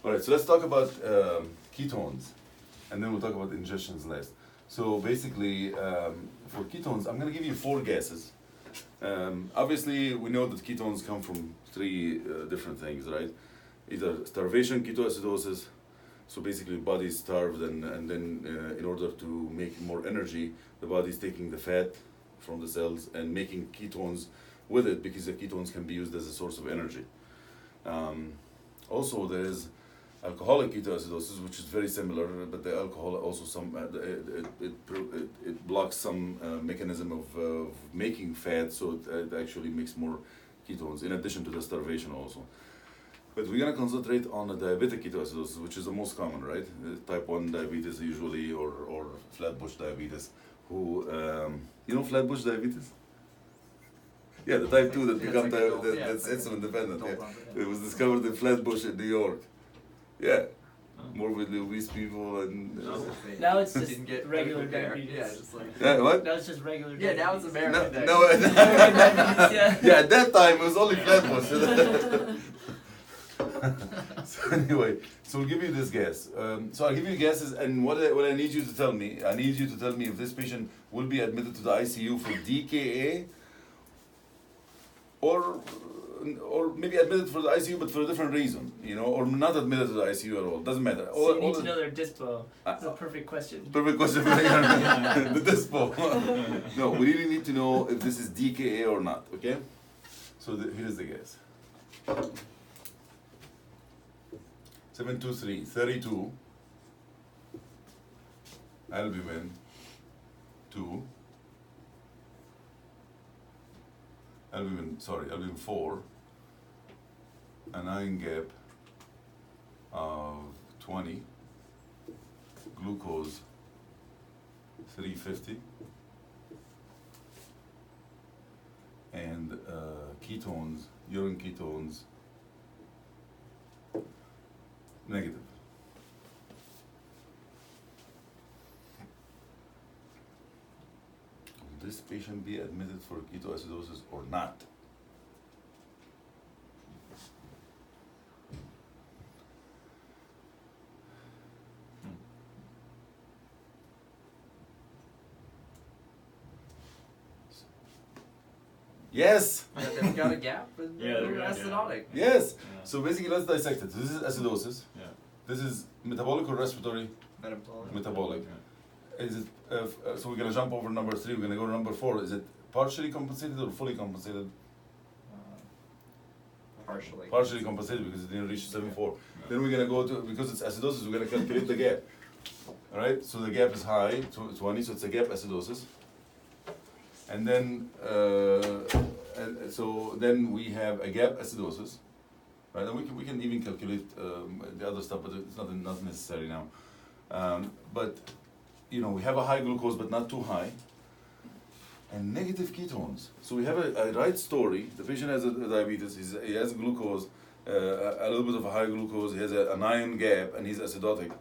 All right, so let's talk about ketones, and then we'll talk about ingestions last. So basically, for ketones, I'm going to give you 4 gases. Obviously, we know that ketones come from 3 different things, right? Either starvation ketoacidosis, so basically the body is starved, and then in order to make more energy, the body is taking the fat from the cells and making ketones with it, because the ketones can be used as a source of energy. Also, there is alcoholic ketoacidosis, which is very similar, but the alcohol also it blocks some mechanism of making fat, so it actually makes more ketones, in addition to the starvation also. But we're going to concentrate on the diabetic ketoacidosis, which is the most common, right? Type 1 diabetes usually, or flatbush diabetes. Who, you know flatbush diabetes? Yeah, the type 2 that become that's insulin dependent. Yeah. It was discovered in Flatbush in New York. Yeah. Morbidly obese people and... now it's just regular diabetes. Yeah, just like... Yeah, what? Now it's just regular Yeah, diabetes. now it's American diabetes. Yeah. Yeah, at that time it was only Flatbush. So anyway, so we'll give you this gas. So I'll give you guesses, and what I need you to tell me, I need you to tell me if this patient will be admitted to the ICU for DKA, or maybe admitted for the ICU but for a different reason, you know, or not admitted to the ICU at all. Doesn't matter. So you need to know their dispo. That's a perfect question. Perfect question for the dispo. No, we really need to know if this is DKA or not, okay? So here is the guess. 723, 32, albumin, 2, albumin 4, an ion gap of 20, glucose 350, and ketones, urine ketones, negative. Will this patient be admitted for ketoacidosis or not? Yes. They've got a gap, and Yeah, they're they're acidotic. Yes. Yeah. So basically, let's dissect it. This is acidosis. Yeah. This is metabolic or respiratory? Metabolic. Metabolic. Yeah. Is it? So we're gonna jump over number 3. We're gonna go to number 4. Is it partially compensated or fully compensated? Partially. Partially compensated because it didn't reach 7.4. Yeah. Then we're gonna go to, because it's acidosis, we're gonna calculate the gap. All right. So the gap is high, 20. So it's a gap acidosis. And then, so then we have a gap acidosis, right? And we can even calculate the other stuff, but it's not necessary now. But you know, we have a high glucose, but not too high, and negative ketones. So we have a right story. The patient has a diabetes. He has glucose, a little bit of a high glucose. He has an ion gap, and he's acidotic,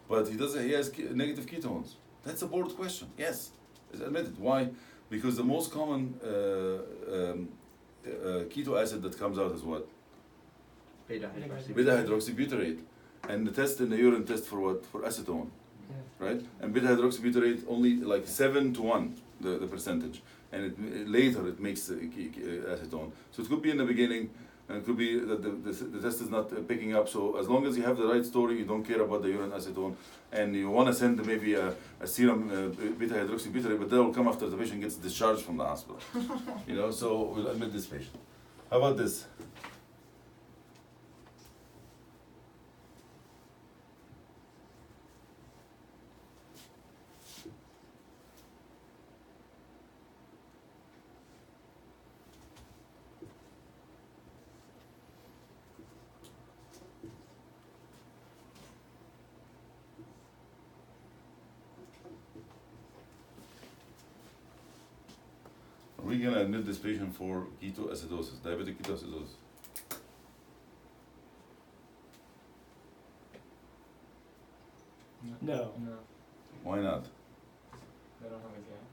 but he has negative ketones. That's a board question. Yes, it's admitted. Why? Because the most common keto acid that comes out is what? Beta Beta-hydroxybutyrate. And the test in the urine test for what? For acetone, right? And beta-hydroxybutyrate only like 7 to 1, the percentage. And later it makes acetone. So it could be in the beginning, and it could be that the test is not picking up. So as long as you have the right story, you don't care about the urine acetone, and you want to send maybe a serum beta-hydroxybutyrate, but that will come after the patient gets discharged from the hospital. You know, so we'll admit this patient. How about this? Are we going to admit this patient for ketoacidosis, diabetic ketoacidosis? No. Why not? They don't have a gap.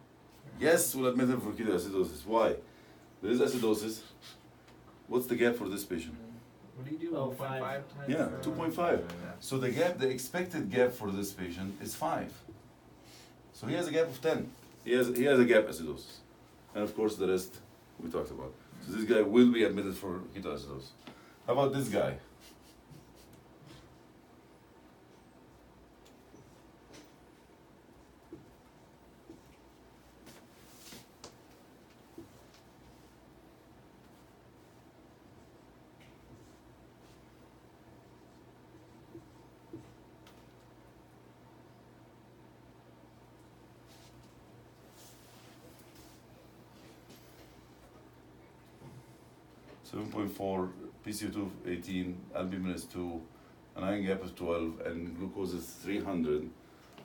Yes, we'll admit him for ketoacidosis. Why? There is acidosis. What's the gap for this patient? What do you do? Oh, 1.5 five. times? Yeah, 2.5. Yeah. So the gap, the expected gap for this patient is 5. So he has a gap of 10. He has a gap acidosis. And of course the rest we talked about. So this guy will be admitted for ketoacidosis. How about this guy? Seven point four, PCO2 18, albumin is 2, an iron gap is 12, and glucose is 300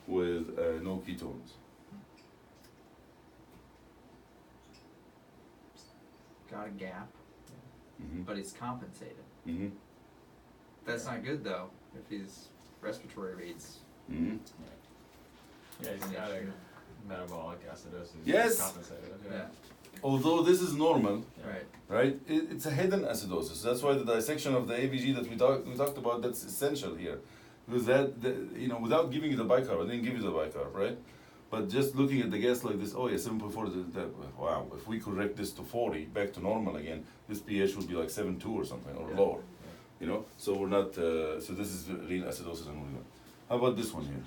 with no ketones. Got a gap, Mm-hmm. but he's compensated. Mm-hmm. That's not good though, if his respiratory rates. Mm-hmm. Yeah, he's got a metabolic acidosis. Yes. Compensated. Yeah. Although this is normal, Right. right? It's a hidden acidosis. That's why the dissection of the ABG that we talked about, that's essential here, because without giving you the bicarb, I didn't give you the bicarb, right? But just looking at the gas like this, oh yeah, 7.4. Wow, if we correct this to 40, back to normal again, this pH would be like 7.2 or something, or Yeah. lower. You know, so we're not. So this is real acidosis and all that. How about this one here?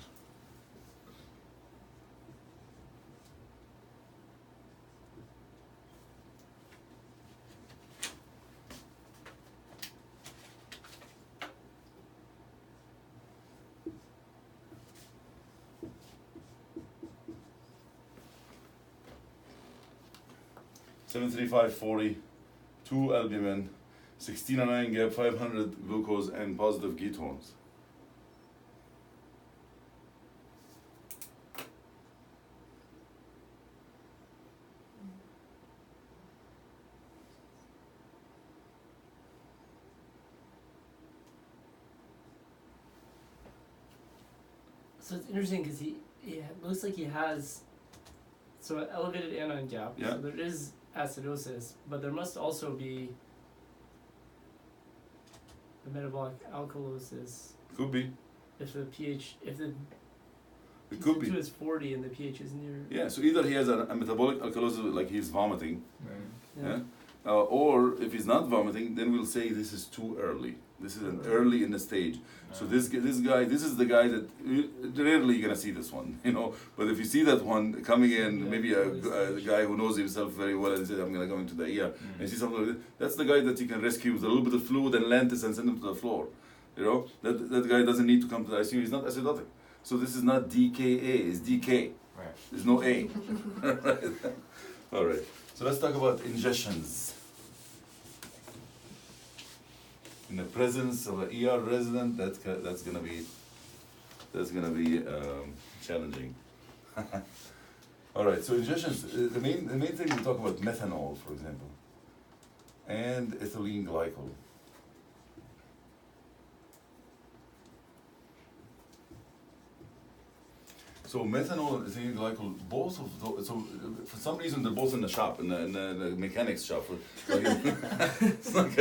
Seven three five 40, 2 albumin, 16 iron gap, 500 glucose, and positive ketones. So it's interesting because he it looks like he has so an elevated anion gap. Yeah. So there is acidosis, but there must also be the metabolic alkalosis Could be. if the pH if the It could be. PCO2 is 40 and the pH is near. Yeah, so either he has a metabolic alkalosis, like he's vomiting, Right. yeah. Or if he's not vomiting, then we'll say this is too early. This is an early in the stage. So this guy, this is the guy that rarely you're gonna see this one, you know. But if you see that one coming in, Yeah, maybe early a stage. guy who knows himself very well and says, I'm gonna go into the ER, and you see something like that, that's the guy that you can rescue with a little bit of fluid and lentis and send him to the floor. You know, that guy doesn't need to come to the ICU. He's not acidotic. So this is not DKA, it's DK. Right. There's no A. All right. So let's talk about ingestions. In the presence of an ER resident, that's gonna be challenging. All right. So ingestions. The main thing we talk about methanol, for example, and ethylene glycol. So methanol and ethylene glycol, both of those. So for some reason they're both in the shop, in the mechanics shop. It's like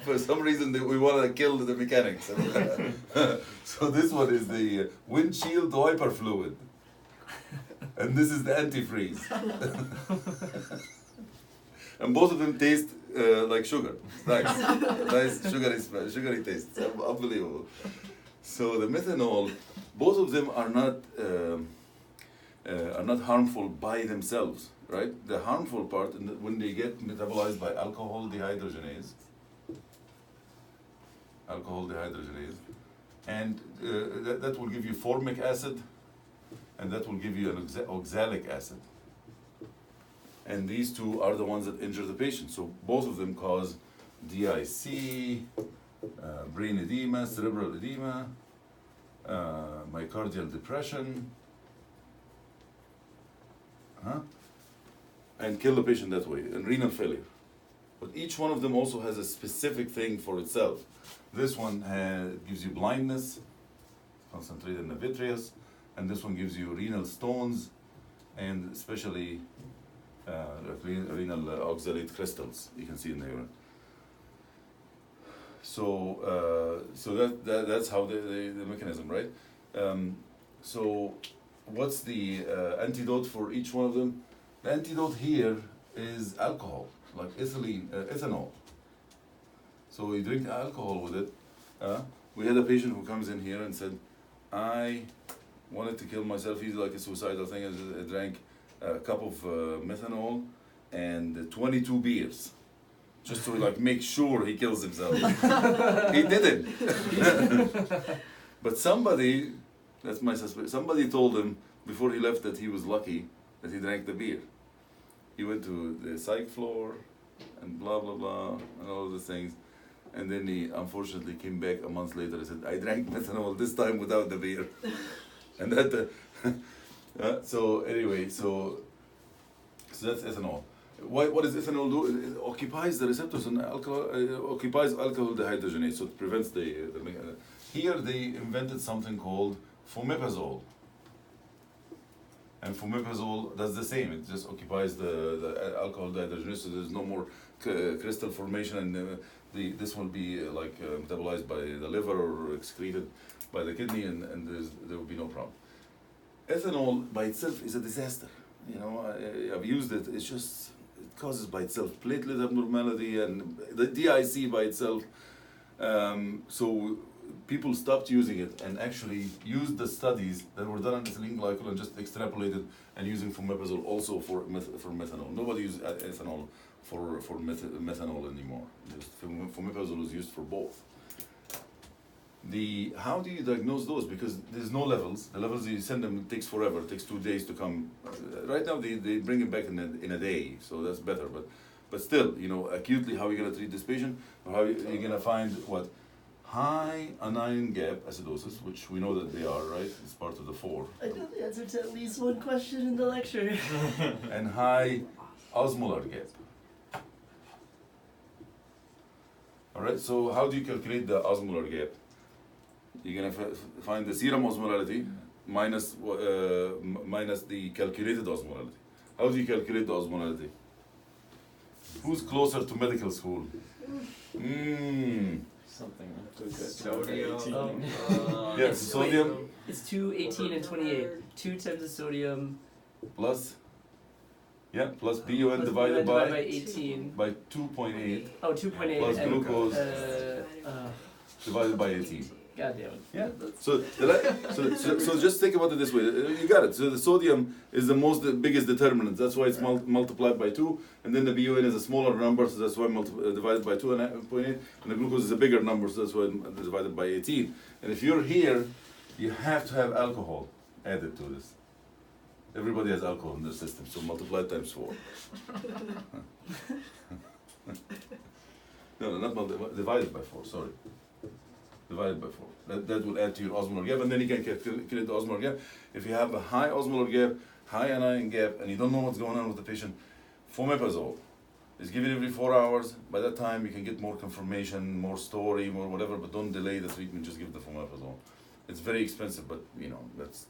for some reason we want to kill the mechanics. So this one is the windshield wiper fluid, and this is the antifreeze. And both of them taste like sugar. Nice sugary taste. It's unbelievable. So the methanol, both of them are not harmful by themselves, right? The harmful part when they get metabolized by alcohol dehydrogenase, and that will give you formic acid, and that will give you an oxalic acid. And these two are the ones that injure the patient. So both of them cause DIC, brain edema, cerebral edema, myocardial depression, and kill the patient that way, and renal failure. But each one of them also has a specific thing for itself. This one gives you blindness, concentrated in the vitreous, and this one gives you renal stones, and especially renal oxalate crystals you can see in the urine. That's how the mechanism, right? So what's the antidote for each one of them? The antidote here is alcohol, like ethanol. So we drink alcohol with it. We had a patient who comes in here and said, I wanted to kill myself, he's like a suicidal thing. I drank a cup of methanol and 22 beers. Just to like make sure he kills himself. He didn't. But somebody, that's my suspicion, somebody told him before he left that he was lucky that he drank the beer. He went to the psych floor and blah blah blah and all of the things. And then he unfortunately came back a month later and said, I drank methanol this time without the beer. And that, so anyway, so that's ethanol. What does ethanol do? It occupies the receptors on alcohol, occupies alcohol dehydrogenase, so it prevents the here they invented something called fomepizole. And fomepizole does the same, it just occupies the alcohol dehydrogenase, so there's no more crystal formation, and this will be metabolized by the liver or excreted by the kidney, and there will be no problem. Ethanol by itself is a disaster. You know, I've used it, it's just, it causes by itself platelet abnormality and the DIC by itself. So people stopped using it and actually used the studies that were done on ethylene glycol and just extrapolated and using fomepizole also for methanol. Nobody uses ethanol for methanol anymore. Fomepizole is used for both. How do you diagnose those? Because there's no levels. The levels you send them, it takes forever. It takes 2 days to come. Right now they bring it back in a day, so that's better. But still, you know, acutely, how are you gonna treat this patient? Or how are you gonna find what? High anion gap acidosis, which we know that they are, right? It's part of the 4. I know the answer to at least one question in the lecture. And high osmolar gap. All right, so how do you calculate the osmolar gap? You're gonna find the serum osmolality minus the calculated osmolality. How do you calculate the osmolality? Who's closer to medical school? Something Sodium. Yes, sodium It's 2, 18, and 28. 2 times the sodium plus BUN plus divided by by 18. 2.8 Oh, 2.8. plus and, glucose divided by 18. God damn it. Yeah. So just think about it this way. You got it. So the sodium is the biggest determinant. That's why it's multiplied by 2, and then the BUN is a smaller number, so that's why divided by 2.8, and the glucose is a bigger number, so that's why divided by 18. And if you're here, you have to have alcohol added to this. Everybody has alcohol in their system, so multiply times 4. No, not divided by 4. Sorry. Divided by 4. That will add to your osmolar gap, and then you can calculate the osmolar gap. If you have a high osmolar gap, high anion gap, and you don't know what's going on with the patient, fomepizole is given every 4 hours. By that time, you can get more confirmation, more story, more whatever, but don't delay the treatment. Just give the fomepizole. It's very expensive, but you know that's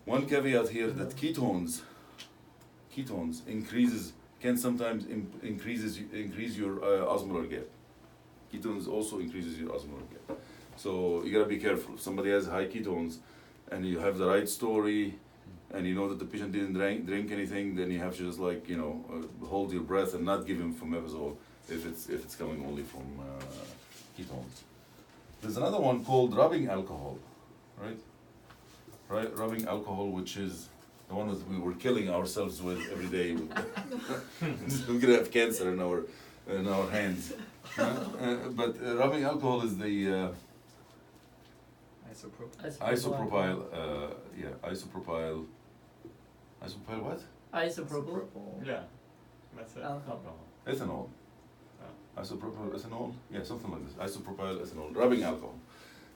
one caveat here that ketones can sometimes increase your osmolar gap. Ketones also increases your osmolar gap. So you gotta be careful. If somebody has high ketones and you have the right story and you know that the patient didn't drink anything, then you have to just hold your breath and not give him fomepizole if it's coming only from ketones. There's another one called rubbing alcohol, right? Right, rubbing alcohol, which is the one that we were killing ourselves with every day. We're gonna have cancer in our hands. But rubbing alcohol is the isopropyl. Isopropyl what? Isopropyl. Yeah, that's it. Alcohol. Ethanol. Isopropyl ethanol? Yeah, something like this. Isopropyl ethanol. Rubbing alcohol.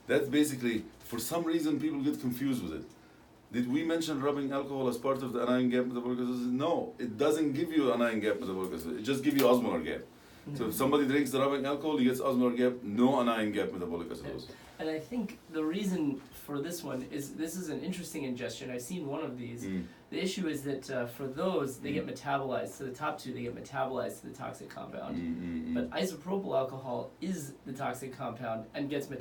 That's basically, for some reason, people get confused with it. Did we mention rubbing alcohol as part of the anion gap metabolic acidosis? No, it doesn't give you anion gap metabolic acidosis. It just gives you osmolar gap. So if somebody drinks the rubbing alcohol, he gets osmolar gap, no anion gap metabolic acidosis. And I think the reason for this one is this is an interesting ingestion. I've seen one of these. The issue is that for those, they get metabolized. So the top two, they get metabolized to the toxic compound. But isopropyl alcohol is the toxic compound and gets